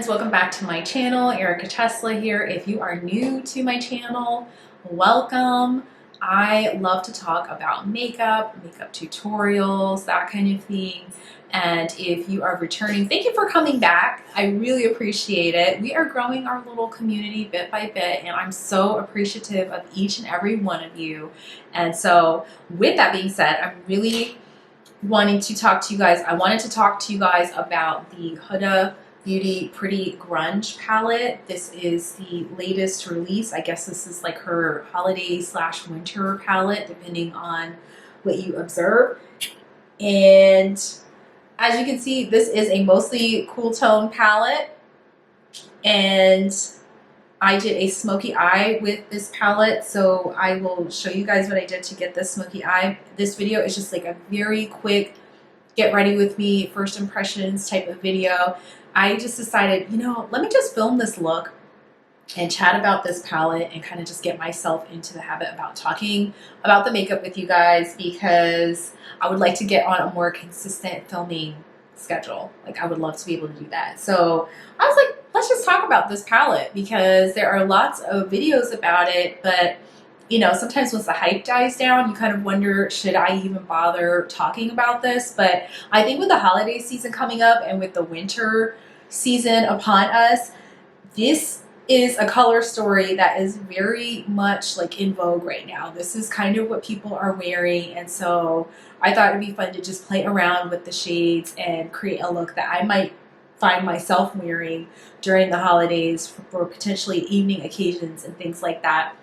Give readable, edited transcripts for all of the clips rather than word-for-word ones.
welcome back to my channel. Erika.Tesla here. If you are new to my channel, welcome. I love to talk about makeup tutorials, that kind of thing. And if you are returning, thank you for coming back. I really appreciate it. We are growing our little community bit by bit, and I'm so appreciative of each and every one of you. And so with that being said, I'm really wanting to talk to you guys. I wanted to talk to you guys about the Huda Beauty Pretty Grunge palette. This is the latest release. I guess this is like her holiday / winter palette, depending on what you observe. And as you can see, this is a mostly cool tone palette. And I did a smoky eye with this palette, so I will show you guys what I did to get this smoky eye. This video is just like a very quick get ready with me, first impressions type of video. I just decided, you know, let me just film this look and chat about this palette and kind of just get myself into the habit about talking about the makeup with you guys, because I would like to get on a more consistent filming schedule. Like, I would love to be able to do that. So I was like, let's just talk about this palette, because there are lots of videos about it, but you know, sometimes once the hype dies down, you kind of wonder, should I even bother talking about this? But I think with the holiday season coming up and with the winter season upon us, this is a color story that is very much like in vogue right now. This is kind of what people are wearing, and so I thought it'd be fun to just play around with the shades and create a look that I might find myself wearing during the holidays for potentially evening occasions and things like that.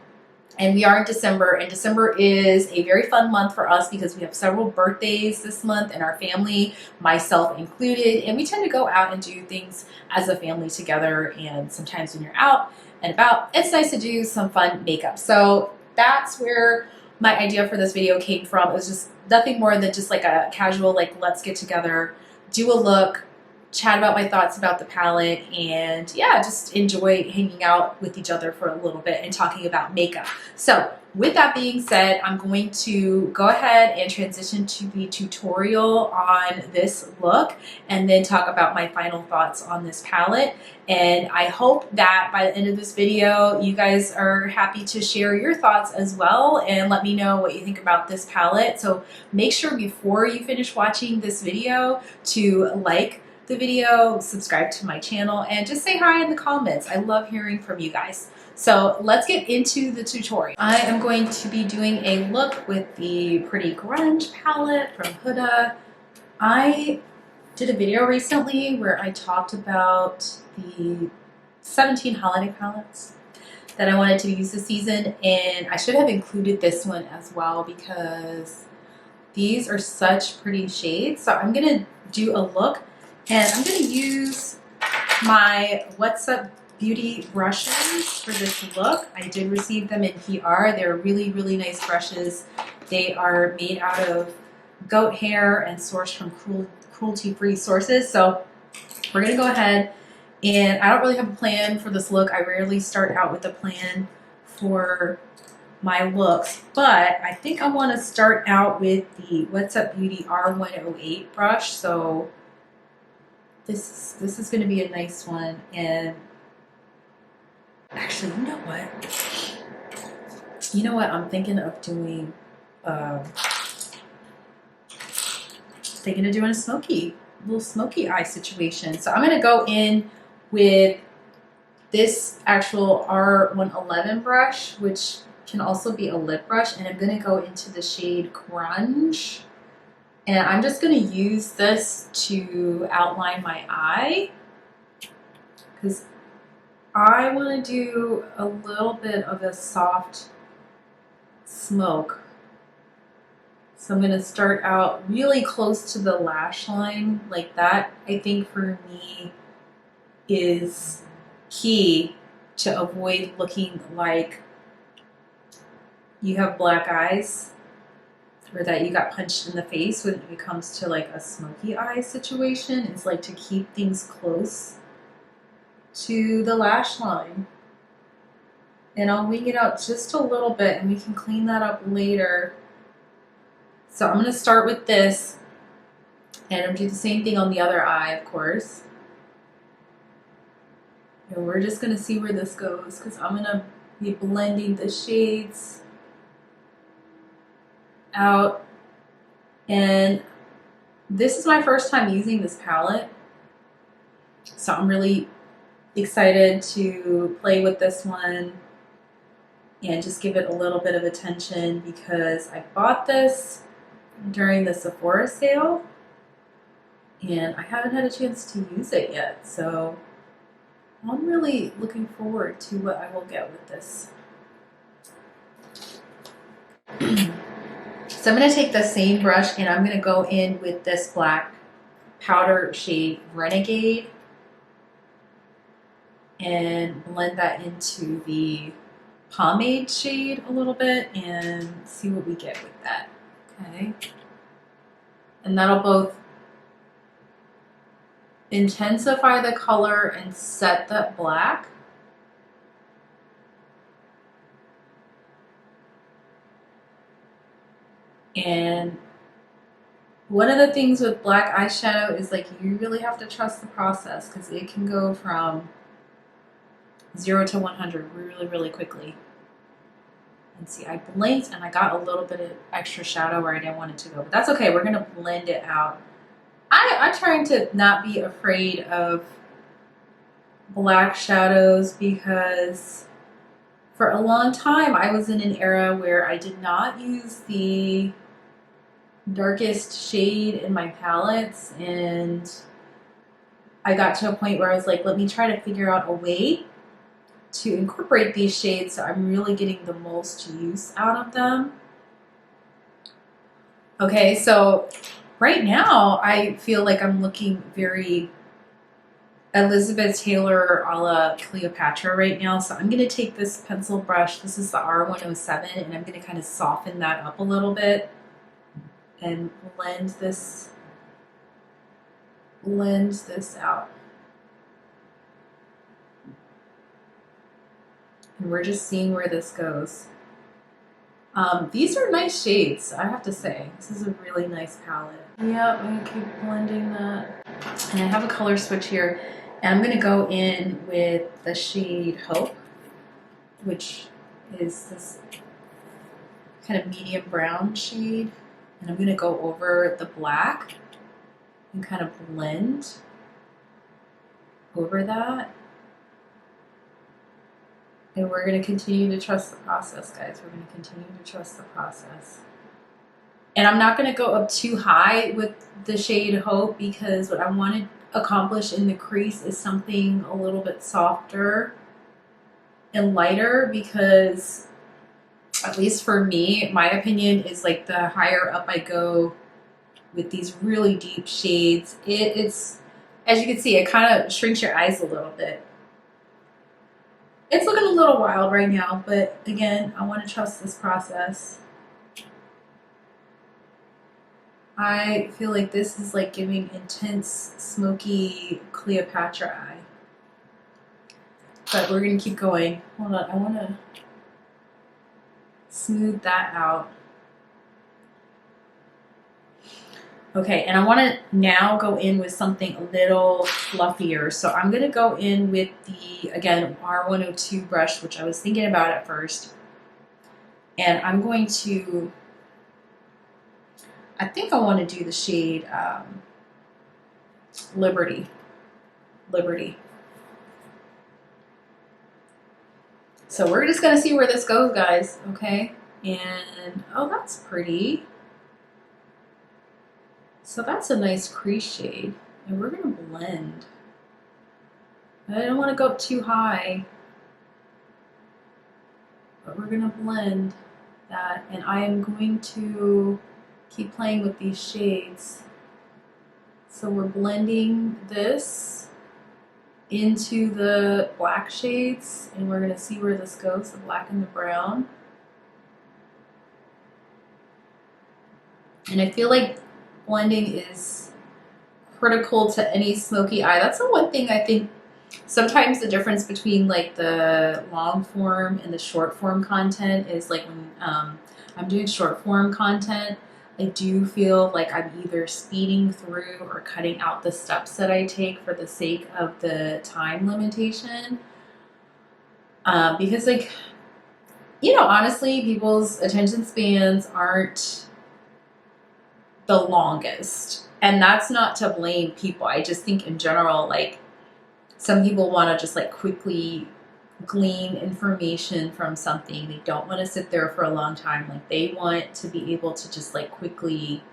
And we are in December, and December is a very fun month for us because we have several birthdays this month in our family, myself included, and we tend to go out and do things as a family together. And sometimes when you're out and about, it's nice to do some fun makeup. So that's where my idea for this video came from. It was just nothing more than just like a casual, like, let's get together, do a look, chat about my thoughts about the palette, and yeah, just enjoy hanging out with each other for a little bit and talking about makeup. So with that being said, I'm going to go ahead and transition to the tutorial on this look and then talk about my final thoughts on this palette. And I hope that by the end of this video, you guys are happy to share your thoughts as well and let me know what you think about this palette. So make sure before you finish watching this video to like the video, subscribe to my channel, and just say hi in the comments. I love hearing from you guys. So let's get into the tutorial. I am going to be doing a look with the Pretty Grunge palette from Huda. I did a video recently where I talked about the 17 holiday palettes that I wanted to use this season, and I should have included this one as well because these are such pretty shades. So I'm gonna do a look, and I'm going to use my What's Up Beauty brushes for this look. I did receive them in PR. They're really, really nice brushes. They are made out of goat hair and sourced from cruelty-free sources. So we're going to go ahead, and I don't really have a plan for this look. I rarely start out with a plan for my looks, but I think I want to start out with the What's Up Beauty R108 brush. So this is going to be a nice one. And actually, you know what? I'm thinking of doing a little smoky eye situation. So I'm going to go in with this actual R111 brush, which can also be a lip brush, and I'm going to go into the shade Grunge. And I'm just going to use this to outline my eye because I want to do a little bit of a soft smoke. So I'm going to start out really close to the lash line like that. I think for me is key to avoid looking like you have black eyes, or that you got punched in the face when it comes to like a smoky eye situation. Is like to keep things close to the lash line. And I'll wing it out just a little bit and we can clean that up later. So I'm going to start with this, and I'm going to do the same thing on the other eye, of course. And we're just gonna see where this goes because I'm gonna be blending the shades out. And this is my first time using this palette, so I'm really excited to play with this one and just give it a little bit of attention because I bought this during the Sephora sale and I haven't had a chance to use it yet, so I'm really looking forward to what I will get with this. So I'm going to take the same brush and I'm going to go in with this black powder shade Renegade and blend that into the pomade shade a little bit and see what we get with that. Okay. And that'll both intensify the color and set that black. And one of the things with black eyeshadow is like you really have to trust the process because it can go from 0 to 100 really, really quickly. And see, I blinked and I got a little bit of extra shadow where I didn't want it to go, but that's okay. We're gonna blend it out. I'm trying to not be afraid of black shadows because for a long time I was in an era where I did not use the darkest shade in my palettes, and I got to a point where I was like, let me try to figure out a way to incorporate these shades so I'm really getting the most use out of them. Okay, so right now I feel like I'm looking very Elizabeth Taylor a la Cleopatra right now. So I'm going to take this pencil brush, this is the R107, and I'm going to kind of soften that up a little bit and blend this out. And we're just seeing where this goes. These are nice shades, I have to say. This is a really nice palette. Yep, I'm gonna keep blending that. And I have a color switch here. And I'm gonna go in with the shade Hope, which is this kind of medium brown shade. And I'm gonna go over the black and kind of blend over that. And we're going to continue to trust the process, guys. We're going to continue to trust the process. And I'm not going to go up too high with the shade Hope because what I want to accomplish in the crease is something a little bit softer and lighter because, at least for me, my opinion is like the higher up I go with these really deep shades, it's, as you can see, it kind of shrinks your eyes a little bit. It's looking a little wild right now, but again, I want to trust this process. I feel like this is like giving intense, smoky Cleopatra eye. But we're going to keep going. Hold on, I want to smooth that out. Okay, and I want to now go in with something a little fluffier. So I'm going to go in with the, again, R102 brush, which I was thinking about at first. And I'm going to, I think I want to do the shade Liberty. So we're just going to see where this goes, guys, okay? And, oh, that's pretty. So that's a nice crease shade, and we're going to blend. I don't want to go up too high, but we're going to blend that, and I am going to keep playing with these shades. So we're blending this into the black shades, and we're going to see where this goes, the black and the brown. And I feel like blending is critical to any smoky eye. That's the one thing I think sometimes the difference between like the long form and the short form content is like when I'm doing short form content, I do feel like I'm either speeding through or cutting out the steps that I take for the sake of the time limitation. Because, like, honestly, people's attention spans aren't the longest. And that's not to blame people. I just think in general, like, some people want to just like quickly glean information from something. They don't want to sit there for a long time. Like, they want to be able to just like quickly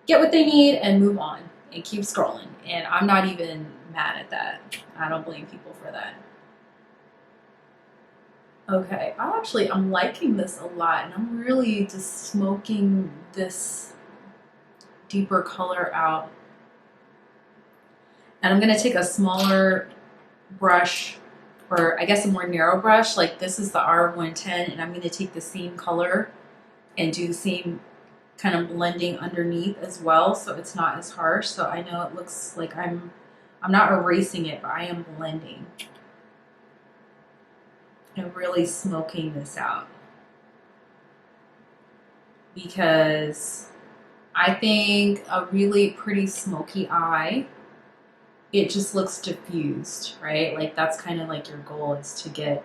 get what they need and move on and keep scrolling. And I'm not even mad at that. I don't blame people for that. Okay, I'm liking this a lot, and I'm really just smoking this deeper color out. And I'm gonna take a smaller brush, or I guess a more narrow brush, like this is the R110, and I'm gonna take the same color and do the same kind of blending underneath as well, so it's not as harsh. So I know it looks like I'm not erasing it, but I am blending and really smoking this out, because I think a really pretty smoky eye, it just looks diffused, right? Like, that's kind of like your goal, is to get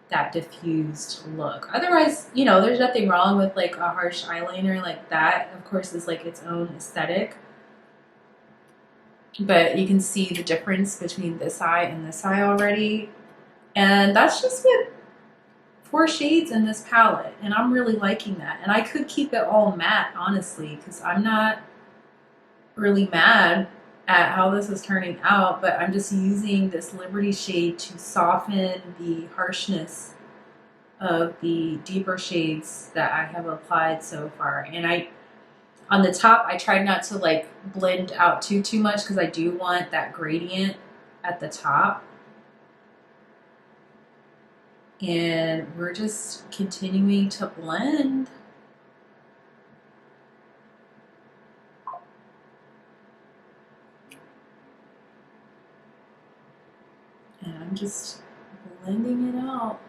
that diffused look. Otherwise, there's nothing wrong with like a harsh eyeliner. Like, that, of course, is like its own aesthetic. But you can see the difference between this eye and this eye already. And that's just with 4 shades in this palette. And I'm really liking that. And I could keep it all matte, honestly, because I'm not really mad at how this is turning out, but I'm just using this Liberty shade to soften the harshness of the deeper shades that I have applied so far. And on the top, I tried not to like blend out too much, because I do want that gradient at the top. And we're just continuing to blend. And I'm just blending it out.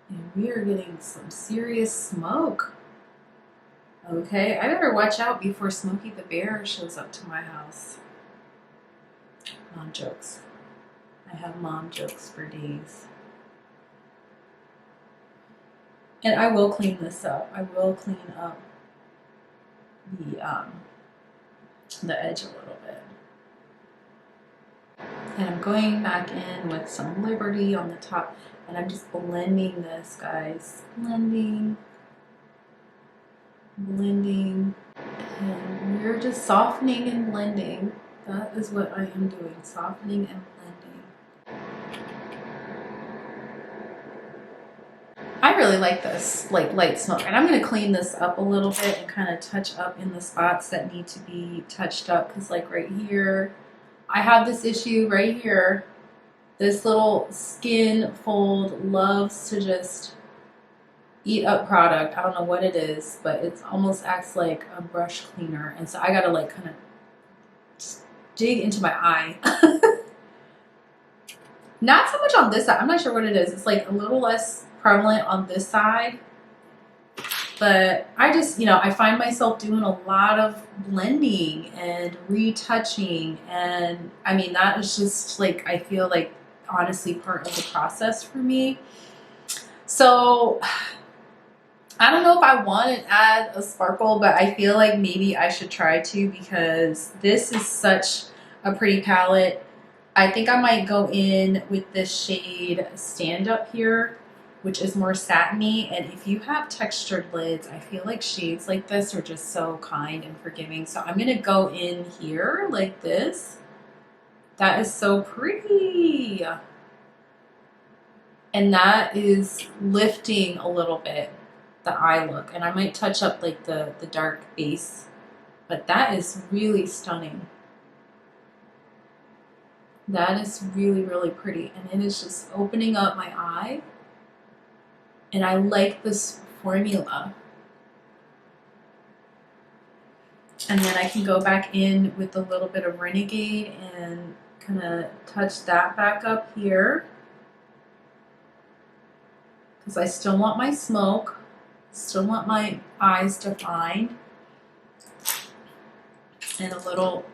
And we are getting some serious smoke. Okay, I better watch out before Smokey the Bear shows up to my house. Mom jokes. I have mom jokes for days. And I will clean this up. I will clean up the edge a little bit. And I'm going back in with some Liberty on the top, and I'm just blending this, guys. Blending. And we're just softening and blending. That is what I am doing, softening and blending. I really like this, like, light smoke. And I'm going to clean this up a little bit and kind of touch up in the spots that need to be touched up. Because, like, right here, I have this issue right here. This little skin fold loves to just eat up product. I don't know what it is, but it almost acts like a brush cleaner. And so I got to, like, kind of just dig into my eye. Not so much on this side. I'm not sure what it is. It's like a little less prevalent on this side. But I just, I find myself doing a lot of blending and retouching. And I mean, that is just like, I feel like, honestly, part of the process for me. So I don't know if I want to add a sparkle, but I feel like maybe I should try to, because this is such a pretty palette. I think I might go in with this shade Stand Up here, which is more satiny. And if you have textured lids, I feel like shades like this are just so kind and forgiving. So I'm going to go in here like this. That is so pretty. And that is lifting a little bit the eye look. And I might touch up like the dark base, but that is really stunning. That is really, really pretty. And it is just opening up my eye. And I like this formula. And then I can go back in with a little bit of Renegade and kind of touch that back up here, because I still want my smoke. Still want my eyes defined. And a little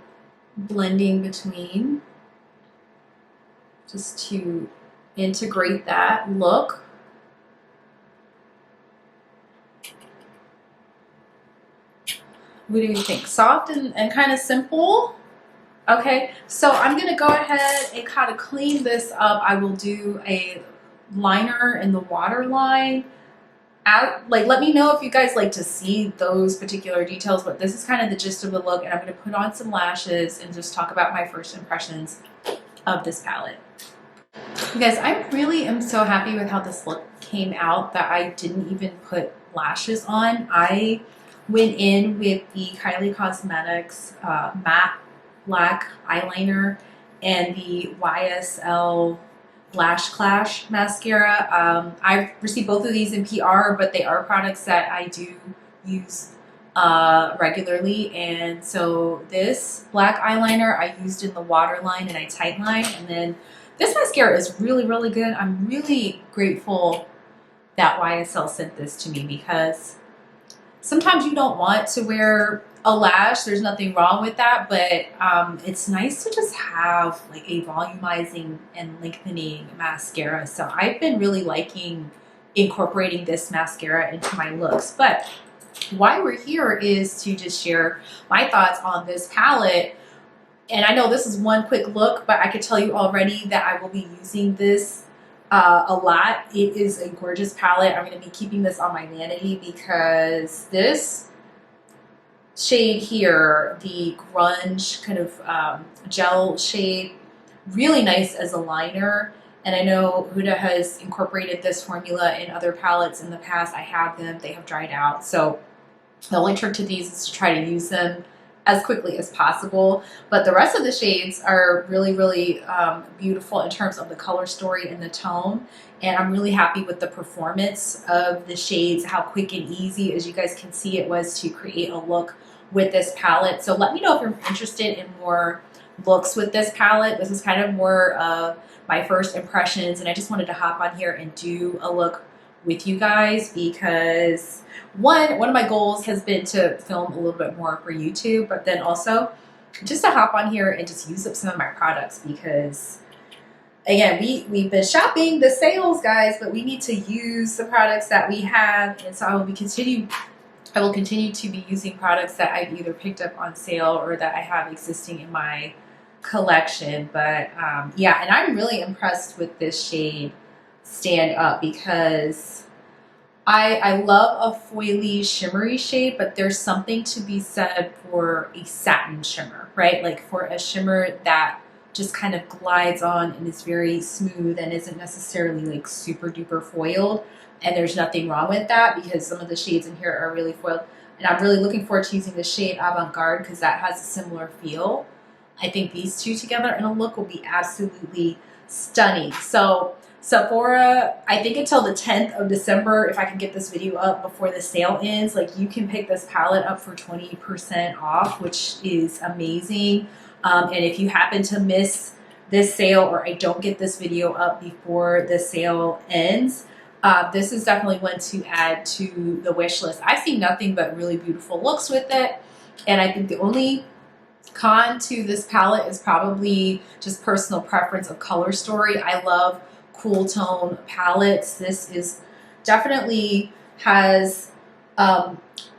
blending between, just to integrate that look. What do you think? Soft and kind of simple? Okay, so I'm gonna go ahead and kind of clean this up. I will do a liner in the waterline. Like, let me know if you guys like to see those particular details, but this is kind of the gist of the look, and I'm gonna put on some lashes and just talk about my first impressions of this palette. You guys, I really am so happy with how this look came out that I didn't even put lashes on. I went in with the Kylie Cosmetics matte black eyeliner and the YSL Lash Clash mascara. I've received both of these in PR, but they are products that I do use regularly. And so this black eyeliner I used in the waterline and I tightline, and then this mascara is really, really good. I'm really grateful that YSL sent this to me, because sometimes you don't want to wear a lash. There's nothing wrong with that, but it's nice to just have like a volumizing and lengthening mascara. So I've been really liking incorporating this mascara into my looks. But why we're here is to just share my thoughts on this palette. And I know this is one quick look, but I could tell you already that I will be using this a lot. It is a gorgeous palette. I'm going to be keeping this on my vanity because this shade here, the Grunge kind of gel shade, really nice as a liner. And I know Huda has incorporated this formula in other palettes in the past. I have them. They have dried out. So the only trick to these is to try to use them as quickly as possible. But the rest of the shades are really, really beautiful in terms of the color story and the tone. And I'm really happy with the performance of the shades, how quick and easy, as you guys can see, it was to create a look with this palette. So let me know if you're interested in more looks with this palette. This is kind of more of my first impressions, and I just wanted to hop on here and do a look with you guys because one of my goals has been to film a little bit more for YouTube, but then also just to hop on here and just use up some of my products, because again, we've been shopping the sales, guys, but we need to use the products that we have. And so I will continue to be using products that I've either picked up on sale or that I have existing in my collection. But yeah, and I'm really impressed with this shade Stand Up, because I love a foily shimmery shade, but there's something to be said for a satin shimmer, right? Like for a shimmer that just kind of glides on and is very smooth and isn't necessarily like super duper foiled. And there's nothing wrong with that, because some of the shades in here are really foiled. And I'm really looking forward to using the shade Avant Garde because that has a similar feel. I think these two together in a look will be absolutely stunning. So Sephora, I think until the 10th of December, if I can get this video up before the sale ends, like you can pick this palette up for 20% off, which is amazing. And if you happen to miss this sale, or I don't get this video up before the sale ends, this is definitely one to add to the wish list. I've seen nothing but really beautiful looks with it. And I think the only con to this palette is probably just personal preference of color story. I love cool tone palettes. This is definitely has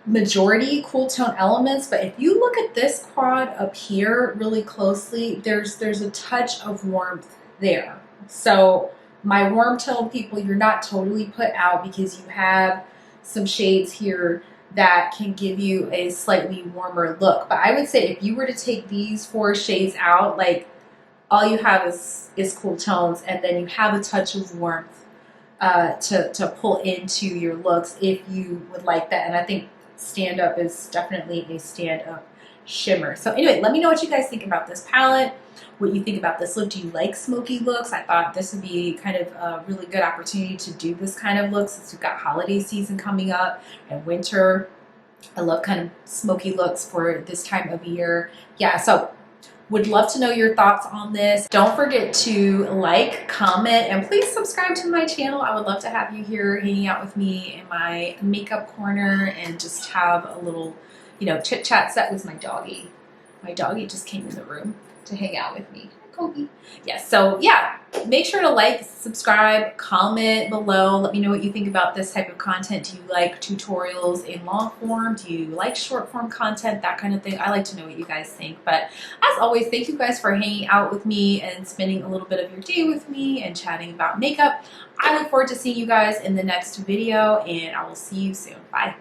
majority cool tone elements, but if you look at this quad up here really closely, there's a touch of warmth there. So my warm tone people, you're not totally put out because you have some shades here that can give you a slightly warmer look. But I would say if you were to take these 4 shades out, like all you have is cool tones, and then you have a touch of warmth to pull into your looks if you would like that. And I think Stand Up is definitely a Stand Up shimmer. So anyway, let me know what you guys think about this palette, what you think about this look. Do you like smoky looks? I thought this would be kind of a really good opportunity to do this kind of look since we've got holiday season coming up and winter. I love kind of smoky looks for this time of year. Yeah, so Would love to know your thoughts on this. Don't forget to like, comment, and please subscribe to my channel. I would love to have you here hanging out with me in my makeup corner and just have a little, you know, chit chat set with my doggy. My doggy just came in the room to hang out with me. Kobe. Yes, so yeah, make sure to like, subscribe, comment below. Let me know what you think about this type of content. Do you like tutorials in long form? Do you like short form content? That kind of thing. I like to know what you guys think. But as always, thank you guys for hanging out with me and spending a little bit of your day with me and chatting about makeup. I look forward to seeing you guys in the next video, and I will see you soon. Bye.